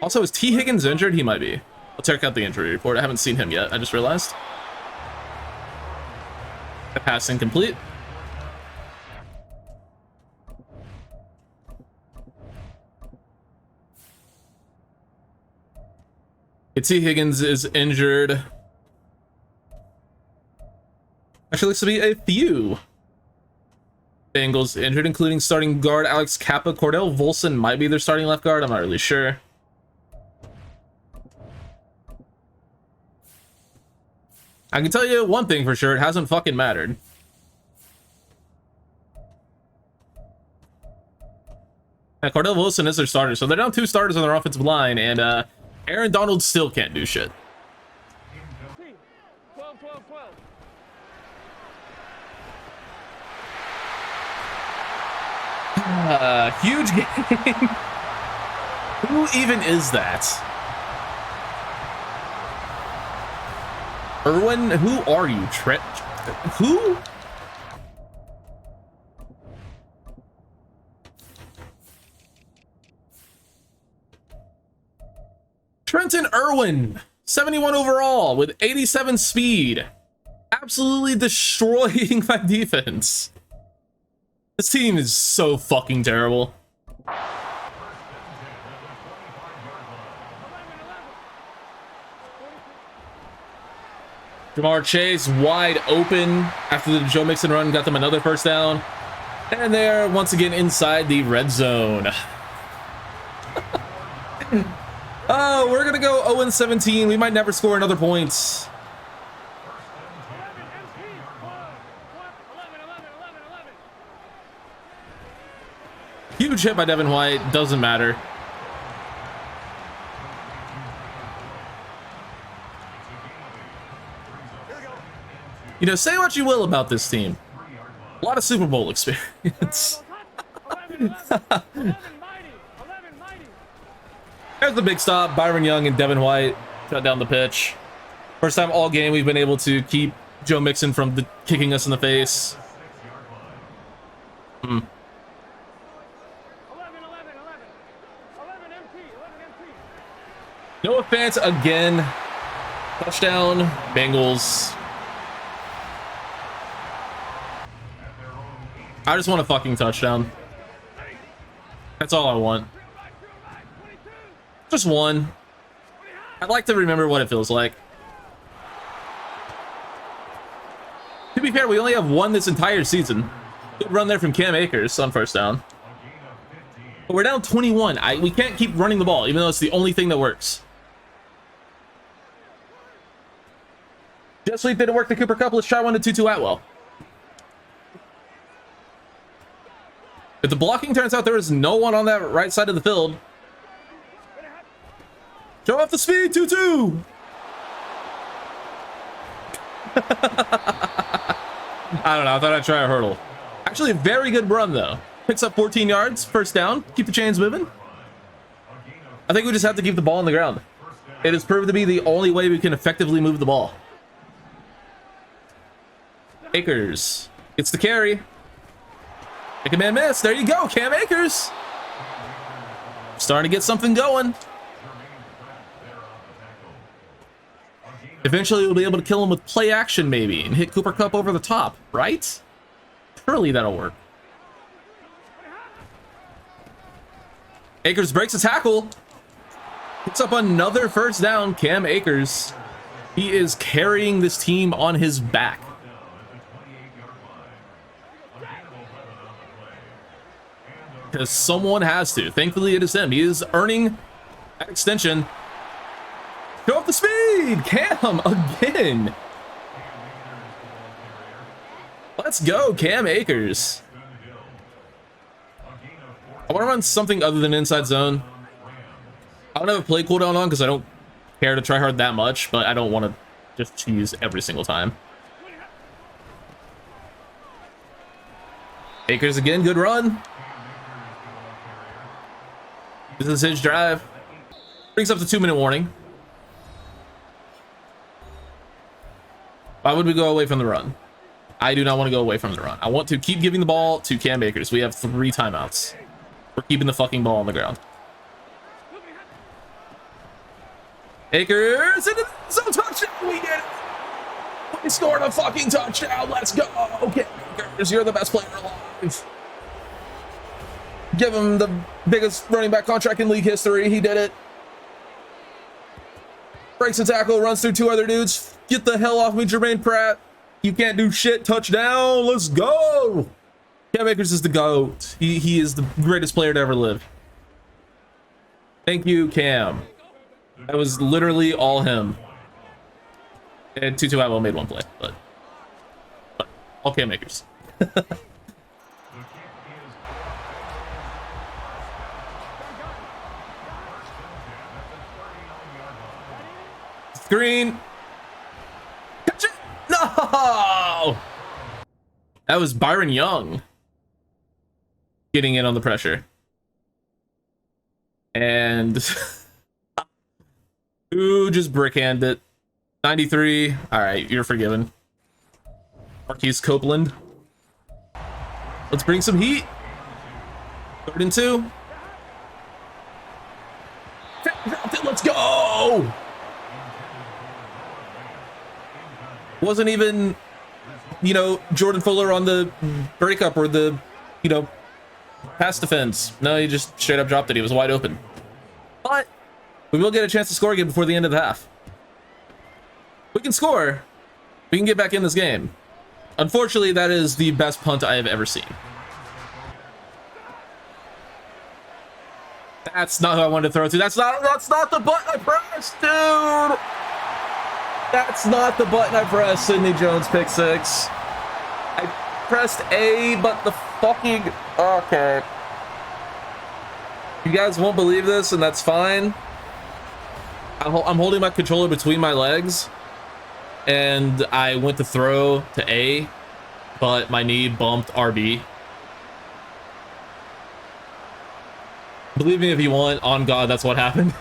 Also, is T. Higgins injured? He might be. I'll check out the injury report. I haven't seen him yet. I just realized. The pass incomplete. T. Higgins is injured. Actually, looks to be a few Bengals injured, including starting guard Alex Kappa. Cordell Volson might be their starting left guard. I'm not really sure. I can tell you one thing for sure. It hasn't fucking mattered. And Cordell Wilson is their starter, so they're down 2 starters on their offensive line, and Aaron Donald still can't do shit. 12, 12, 12. Huge game. Who even is that? Irwin, who are you? Trent? Who? Trenton Irwin, 71 overall with 87 speed. Absolutely destroying my defense. This team is so fucking terrible. Jamar Chase wide open after the Joe Mixon run, got them another first down. And they're once again inside the red zone. Oh, we're going to go 0-17. We might never score another point. Huge hit by Devin White. Doesn't matter. You know, say what you will about this team. A lot of Super Bowl experience. There's the big stop. Byron Young and Devin White shut down the pitch. First time all game we've been able to keep Joe Mixon from kicking us in the face. Noah Fant again. Touchdown, Bengals. I just want a fucking touchdown. That's all I want. Just one. I'd like to remember what it feels like. To be fair, we only have one this entire season. Good run there from Cam Akers on first down. But we're down 21. We can't keep running the ball, even though it's the only thing that works. Jet sweep didn't work the Cooper Cup. Let's try one to Tutu Atwell. If the blocking turns out there is no one on that right side of the field, show off the speed, Tutu! I don't know. I thought I'd try a hurdle. Actually, a very good run, though. Picks up 14 yards, first down. Keep the chains moving. I think we just have to keep the ball on the ground. It has proved to be the only way we can effectively move the ball. Akers gets the carry. Make a man miss. There you go, Cam Akers. Starting to get something going. Eventually, we'll be able to kill him with play action, maybe, and hit Cooper Kupp over the top, right? Surely that'll work. Akers breaks a tackle. Picks up another first down. Cam Akers. He is carrying this team on his back. Because someone has to. Thankfully, it is him. He is earning that extension. Go up the speed! Cam again! Let's go, Cam Akers. I want to run something other than inside zone. I don't have a play cooldown on because I don't care to try hard that much, but I don't want to just cheese every single time. Akers again, good run. This is his drive. Brings up the 2-minute warning. Why would we go away from the run? I do not want to go away from the run. I want to keep giving the ball to Cam Akers. We have 3 timeouts. We're keeping the fucking ball on the ground. Akers into the zone touchdown. We did it. We scored a fucking touchdown. Let's go. Okay, Akers, you're the best player alive. Give him the biggest running back contract in league history. He did it. Breaks a tackle, runs through 2 other dudes. Get the hell off me, Jermaine Pratt. You can't do shit. Touchdown. Let's go. Cam Akers is the GOAT. He is the greatest player to ever live. Thank you, Cam. That was literally all him. And Tutu Atwell made 1 play, but all Cam Akers. Screen. Catch it. No! That was Byron Young getting in on the pressure. And ooh, just brickhanded it. 93. All right, you're forgiven. Marquise Copeland. Let's bring some heat. 3rd and 2. Let's go. Wasn't even, you know, Jordan Fuller on the breakup or the, you know, Pass defense. No, he just straight up dropped it. He was wide open. But we will get a chance to score again before the end of the half. We can score. We can get back in this game. Unfortunately, that is the best punt I have ever seen. That's not who I wanted to throw to. That's not the button I pressed, dude. That's not the button I pressed. Sidney Jones pick six. I pressed A, but the fucking okay. You guys won't believe this, and that's fine. I'm holding my controller between my legs, and I went to throw to A, but my knee bumped RB. Believe me if you want, on God, that's what happened.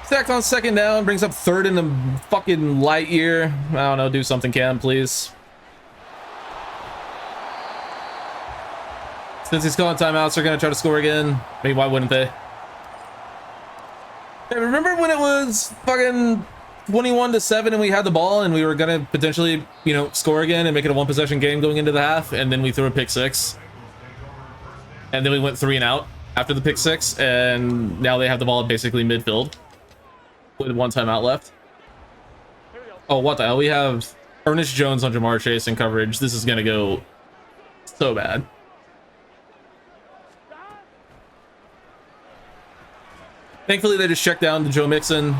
Sacked on second down, brings up third in the fucking light year. I don't know, do something, Cam, please. Since he's calling timeouts, they're gonna try to score again. I mean, why wouldn't they? Hey, remember when it was fucking 21-7 and we had the ball and we were gonna potentially, you know, score again and make it a one-possession game going into the half, and then we threw a pick six, and then we went 3 and out after the pick six, and now they have the ball basically midfield with 1 timeout left. Oh, what the hell? We have Ernest Jones on Jamar Chase in coverage. This is gonna go so bad. Thankfully, they just checked down to Joe Mixon.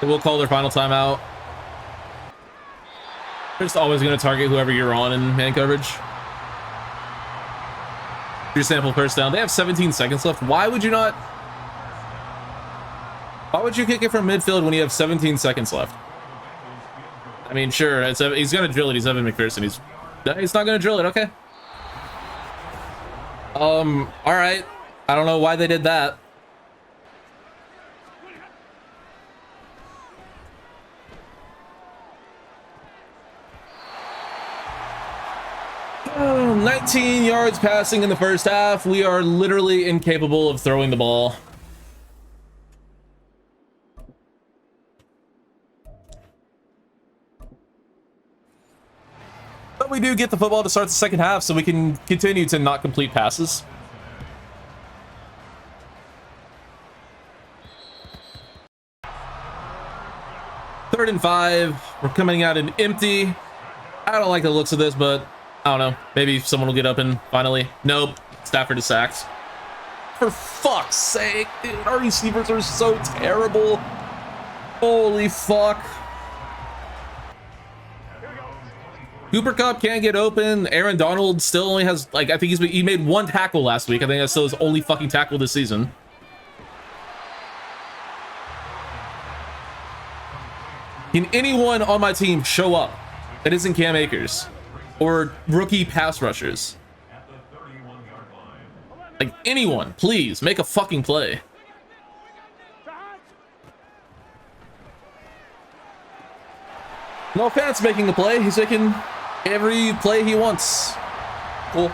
They will call their final timeout. They're just always going to target whoever you're on in man coverage. Your sample first down. They have 17 seconds left. Why would you not? Why would you kick it from midfield when you have 17 seconds left? I mean, sure, he's going to drill it. He's Evan McPherson. He's not going to drill it. Okay. All right. I don't know why they did that. Oh, 19 yards passing in the first half. We are literally incapable of throwing the ball. But we do get the football to start the second half, so we can continue to not complete passes. Third and 5. We're coming out in empty. I don't like the looks of this, but I don't know. Maybe someone will get up and finally. Nope. Stafford is sacked. For fuck's sake, dude. Our receivers are so terrible. Holy fuck. Cooper Kupp can't get open. Aaron Donald still only has, like, I think he made 1 tackle last week. I think that's still his only fucking tackle this season. Can anyone on my team show up that isn't Cam Akers or rookie pass rushers? Like, anyone, please make a fucking play. No offense making the play. He's making every play he wants. Cool.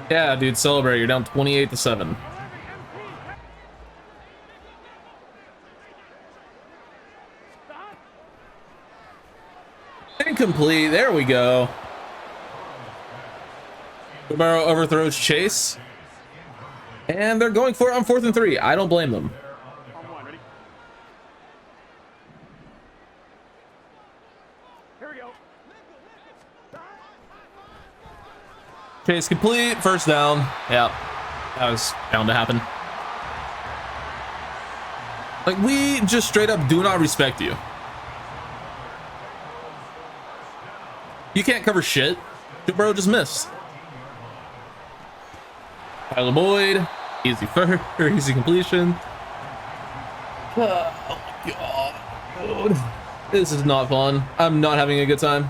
Yeah, dude, celebrate. You're down 28-7. Incomplete. There we go. Burrow overthrows Chase. And they're going for it on 4th and 3. I don't blame them. Chase complete, first down. Yeah, that was bound to happen. Like, we just straight up do not respect you. You can't cover shit. Bro just missed. Tyler Boyd, easy easy completion. Oh my god. This is not fun. I'm not having a good time.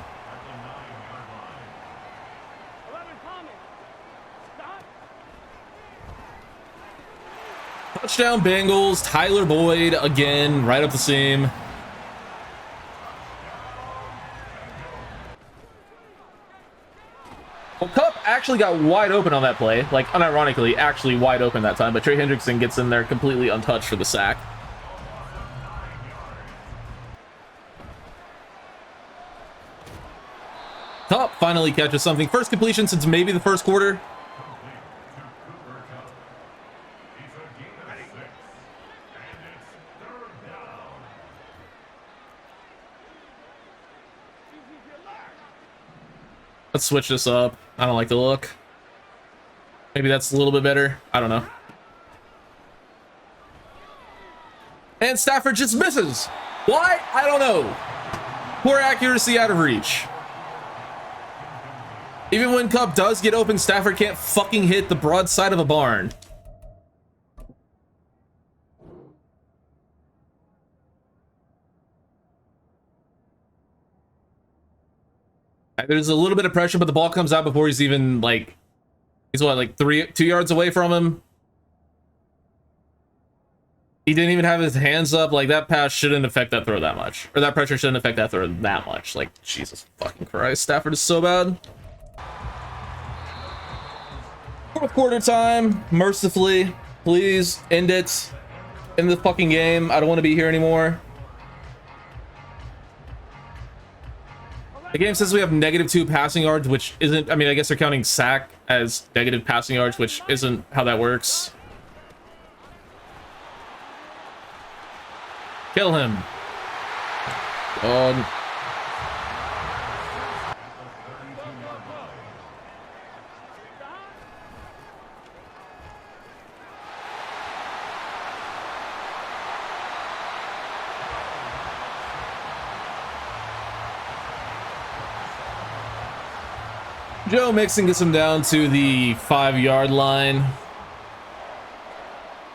Touchdown Bengals, Tyler Boyd again, right up the seam. Well, Kupp actually got wide open on that play, like unironically, actually wide open that time, but Trey Hendrickson gets in there completely untouched for the sack. Cup finally catches something. First completion since maybe the first quarter. Let's switch this up. I don't like the look. Maybe that's a little bit better. I don't know. And Stafford just misses. Why? I don't know. Poor accuracy out of reach. Even when Cup does get open, Stafford can't fucking hit the broadside of a barn. There's a little bit of pressure, but the ball comes out before he's even like, he's what, like 2 yards away from him. He didn't even have his hands up. Like, that pass shouldn't affect that throw that much, or that pressure shouldn't affect that throw that much. Like, Jesus fucking Christ, Stafford is so bad. Fourth quarter time, mercifully, please end it. End the fucking game. I don't want to be here anymore. The game says we have -2 passing yards, which isn't, I mean, I guess they're counting sack as negative passing yards, which isn't how that works. Kill him. Joe Mixon gets him down to the 5-yard line.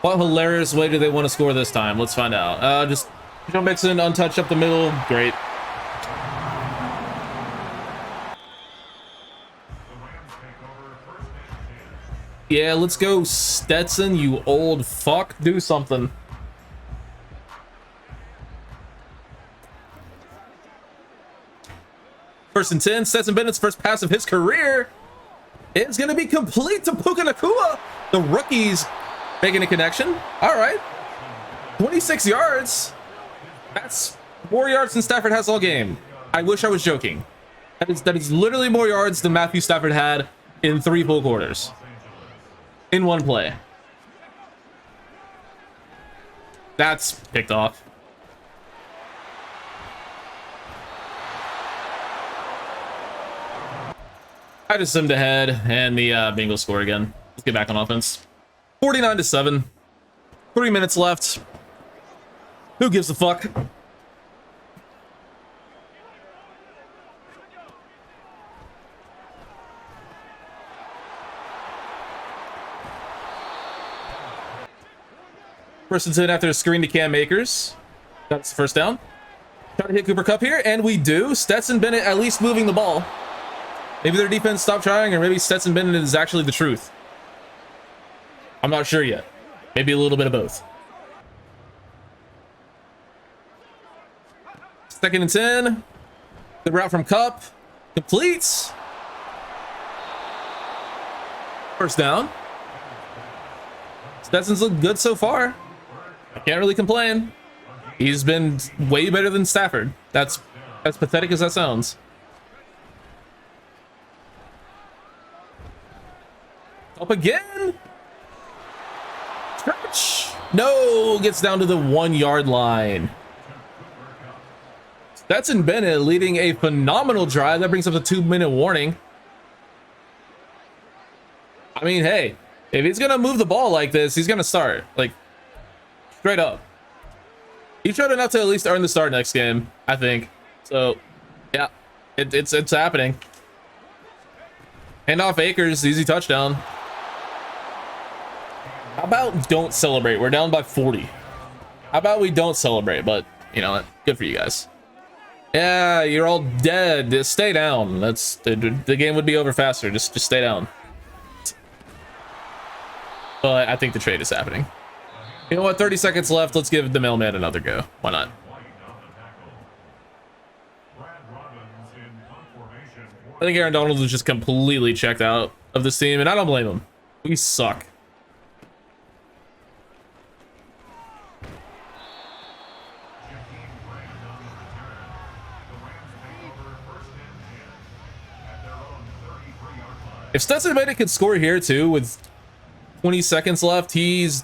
What hilarious way do they want to score this time? Let's find out. Just Joe Mixon untouched up the middle. Great. Yeah, let's go, Stetson, you old fuck. Do something. First and 10, Stetson Bennett's first pass of his career is going to be complete to Puka Nacua. The rookies making a connection. All right. 26 yards. That's more yards than Stafford has all game. I wish I was joking. That is literally more yards than Matthew Stafford had in 3 full quarters. In one play. That's picked off. I just zoomed ahead, and the Bengals score again. Let's get back on offense. 49-7. 3 minutes left. Who gives a fuck? First and 10 after a screen to Cam Akers. That's the first down. Try to hit Cooper Kupp here, and we do. Stetson Bennett at least moving the ball. Maybe their defense stopped trying, or maybe Stetson Bennett is actually the truth. I'm not sure yet. Maybe a little bit of both. Second and 10. The route from Kupp completes. First down. Stetson's looked good so far. I can't really complain. He's been way better than Stafford. That's as pathetic as that sounds. Up again. Stretch. No, gets down to the 1-yard line. Stetson Bennett leading a phenomenal drive. That brings up a 2-minute warning. I mean, hey, if he's going to move the ball like this, he's going to start. Like, straight up. He showed enough to at least earn the start next game, I think. So, yeah, it's happening. Hand off Akers, easy touchdown. How about don't celebrate? We're down by 40. How about we don't celebrate? But, you know what? Good for you guys. Yeah, you're all dead. Just stay down. That's the game would be over faster. Just stay down. But I think the trade is happening. You know what? 30 seconds left. Let's give the mailman another go. Why not? I think Aaron Donald is just completely checked out of this team, and I don't blame him. We suck. If Stetson Bennett could score here too with 20 seconds left, he's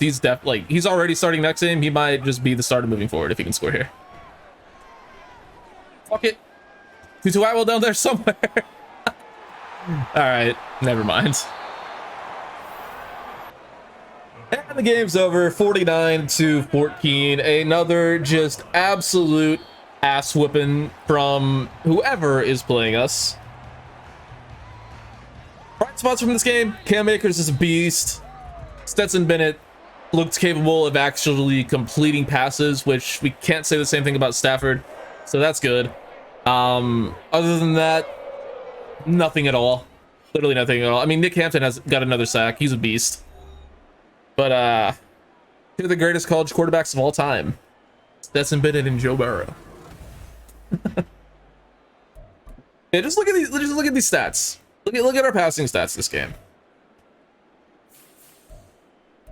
already starting next game. He might just be the starter moving forward if he can score here. Fuck it. Tutu Atwell down there somewhere. All right, never mind. And the game's over, 49-14. Another just absolute ass whipping from whoever is playing us. Bright spots from this game: Cam Akers is a beast. Stetson Bennett looked capable of actually completing passes, which we can't say the same thing about Stafford, so that's good. Other than that, nothing at all. Literally nothing at all. I mean, Nick Hampton has got another sack. He's a beast. But two of the greatest college quarterbacks of all time, Stetson Bennett and Joe Burrow. Yeah, just look at these. Just look at these stats. Look at our passing stats this game.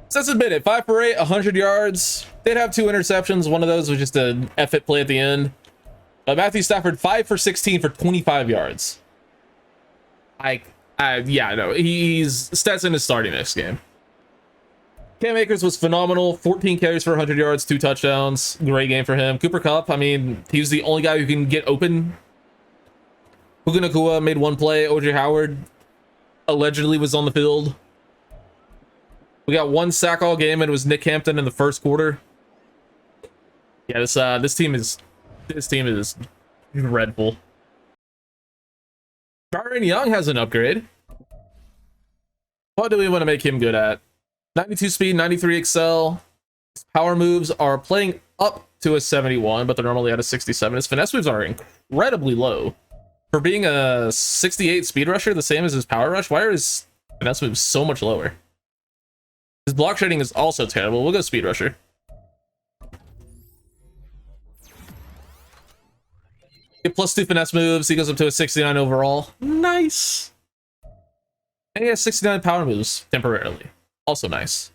Stetson Bennett, 5 for 8, 100 yards. Did have 2 interceptions. One of those was just an effort play at the end. Matthew Stafford, 5 for 16 for 25 yards. Yeah, no, Stetson is starting next game. Cam Akers was phenomenal. 14 carries for 100 yards, 2 touchdowns. Great game for him. Cooper Kupp, I mean, he's the only guy who can get open. Puka Nacua made 1 play. OJ Howard allegedly was on the field. We got 1 sack all game, and it was Nick Hampton in the first quarter. Yeah, this team is dreadful. Byron Young has an upgrade. What do we want to make him good at? 92 speed, 93 excel. His power moves are playing up to a 71, but they're normally at a 67. His finesse moves are incredibly low. For being a 68 speed rusher, the same as his power rush, why are his finesse moves so much lower? His block trading is also terrible. We'll go speed rusher. Get +2 finesse moves. He goes up to a 69 overall. Nice. And he has 69 power moves temporarily. Also nice.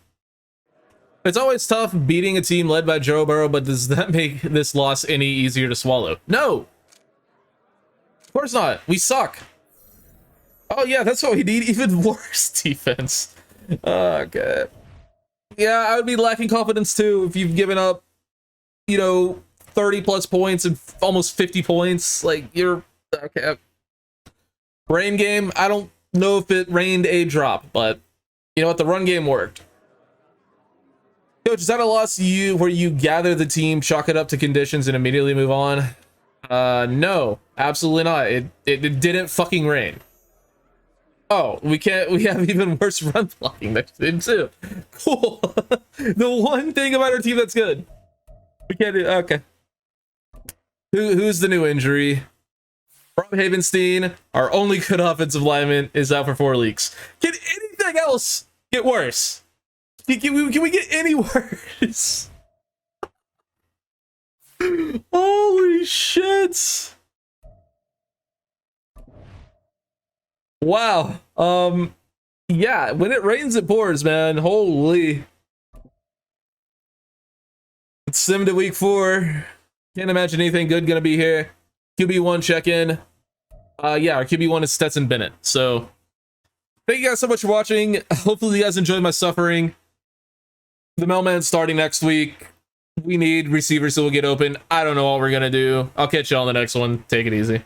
It's always tough beating a team led by Joe Burrow, but does that make this loss any easier to swallow? No. Of course not. We suck. Oh yeah, that's why we need even worse defense. Okay. Yeah, I would be lacking confidence too if you've given up, 30 plus points and almost 50 points. Like, you're okay. Rain game, I don't know if it rained a drop, but you know what? The run game worked. Coach, is that a loss where you gather the team, chalk it up to conditions, and immediately move on? No, absolutely not. It didn't fucking rain. Oh, we have even worse run blocking next to him too. Cool. The one thing about our team that's good. We can't do, okay. Who's the new injury? Rob Havenstein, our only good offensive lineman, is out for 4 weeks. Can anything else get worse? Can we get any worse? Holy shit. Wow. Yeah, when it rains it pours, man. Holy. It's sim to week 4. Can't imagine anything good gonna be here. QB1 check-in. Yeah, our QB1 is Stetson Bennett. So thank you guys so much for watching. Hopefully you guys enjoyed my suffering. The mailman's starting next week. We need receivers so we'll get open. I don't know what we're gonna do. I'll catch you on the next one. Take it easy.